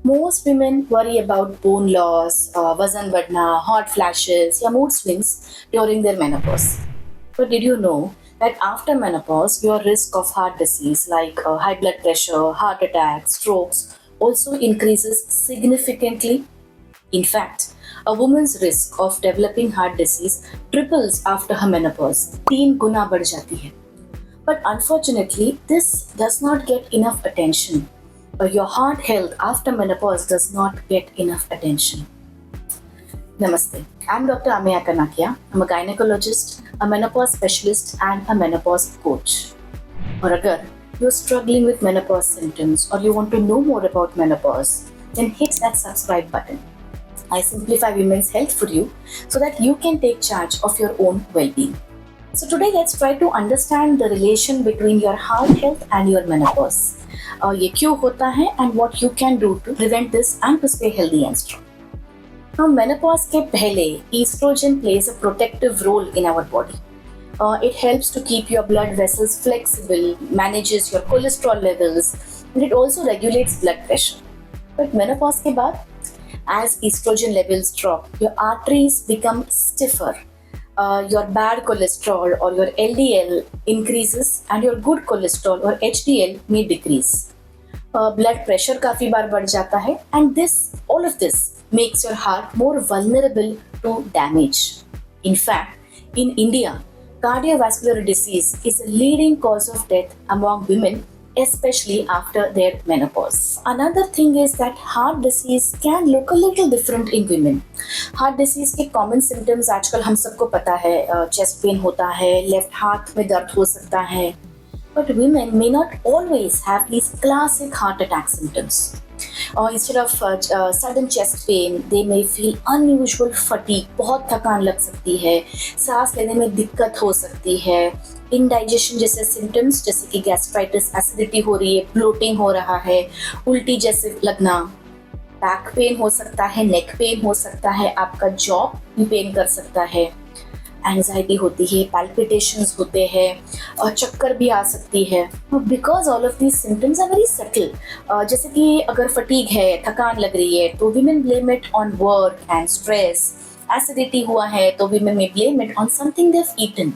Most women worry about bone loss, वजन बढ़ना, hot flashes या mood swings during their menopause. But did you know that after menopause, your risk of heart disease like high blood pressure, heart attacks, strokes also increases significantly? In fact, a woman's risk of developing heart disease triples after her menopause. 3 गुना बढ़ जाती है. But unfortunately, this does not get enough attention. Your heart health after menopause does not get enough attention. Namaste. I'm Dr. Ameya Kanakia. I'm a gynecologist, a menopause specialist, and a menopause coach. Or agar you're struggling with menopause symptoms or you want to know more about menopause, then hit that subscribe button. I simplify women's health for you so that you can take charge of your own well-being. So today let's try to understand the relation between your heart health and your menopause. ये क्यों होता है and what you can do to prevent this and to stay healthy and strong. Now menopause के पहले estrogen plays a protective role in our body. It helps to keep your blood vessels flexible, manages your cholesterol levels, and it also regulates blood pressure. But menopause के बाद, as estrogen levels drop, your arteries become stiffer. Your bad cholesterol or your LDL increases and your good cholesterol or HDL may decrease. Blood pressure काफी बार बढ़ जाता है and all of this makes your heart more vulnerable to damage. In fact, in India, cardiovascular disease is a leading cause of death among women, especially after their menopause. Another thing is that heart disease can look a little different in women. Heart disease के common symptoms आजकल हम सबको पता है, chest pain होता है, left हाथ में दर्द हो सकता है. But women may not always have these classic heart attack symptoms. Instead of sudden chest pain, they may feel unusual fatigue, बहुत थकान लग सकती है, सांस लेने में दिक्कत हो सकती है, indigestion जैसे symptoms जैसे कि gastritis, acidity हो रही है, bloating हो रहा है, उल्टी जैसे लगना, बैक पेन हो सकता है, नेक पेन हो सकता है, आपका जॉ भी पेन कर सकता है, एंजाइटी होती है, पैल्पिटेशंस होते हैं और चक्कर भी आ सकती है. Because all of these symptoms are very subtle. जैसे कि अगर फटीग है, थकान लग रही है, तो women blame it on work and stress. Acidity हुआ है तो वीमेन में blame it on something they have eaten.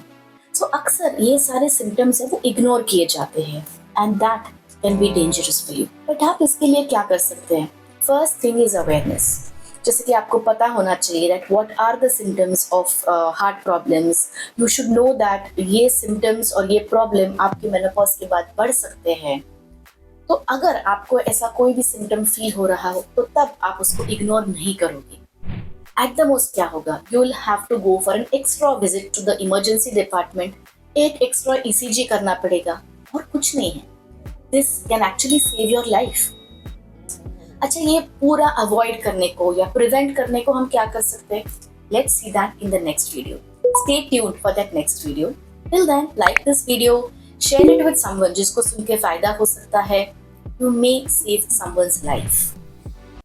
So अक्सर ये सारे सिम्टम्स है वो इग्नोर किए जाते हैं and that can be dangerous for you. But आप इसके लिए क्या कर सकते हैं? First thing is awareness. जैसे कि आपको पता होना चाहिए that what are the symptoms of heart problems. You should know that ये symptoms और ये problem आपके menopause के बाद बढ़ सकते हैं. तो अगर आपको ऐसा कोई भी symptom feel हो रहा हो तो तब आप उसको ignore नहीं करोगे. At the most क्या होगा? You will have to go for an extra visit to the emergency department. एक extra ECG करना पड़ेगा और कुछ नहीं है. This can actually save your life. अच्छा, ये पूरा अवॉइड करने को या प्रिवेंट करने को हम क्या कर सकते हैं? Let's see that in the next video. Stay tuned for that next video. Till then, like this video, share it with someone जिसको सुन के फायदा हो सकता है. You may save someone's life.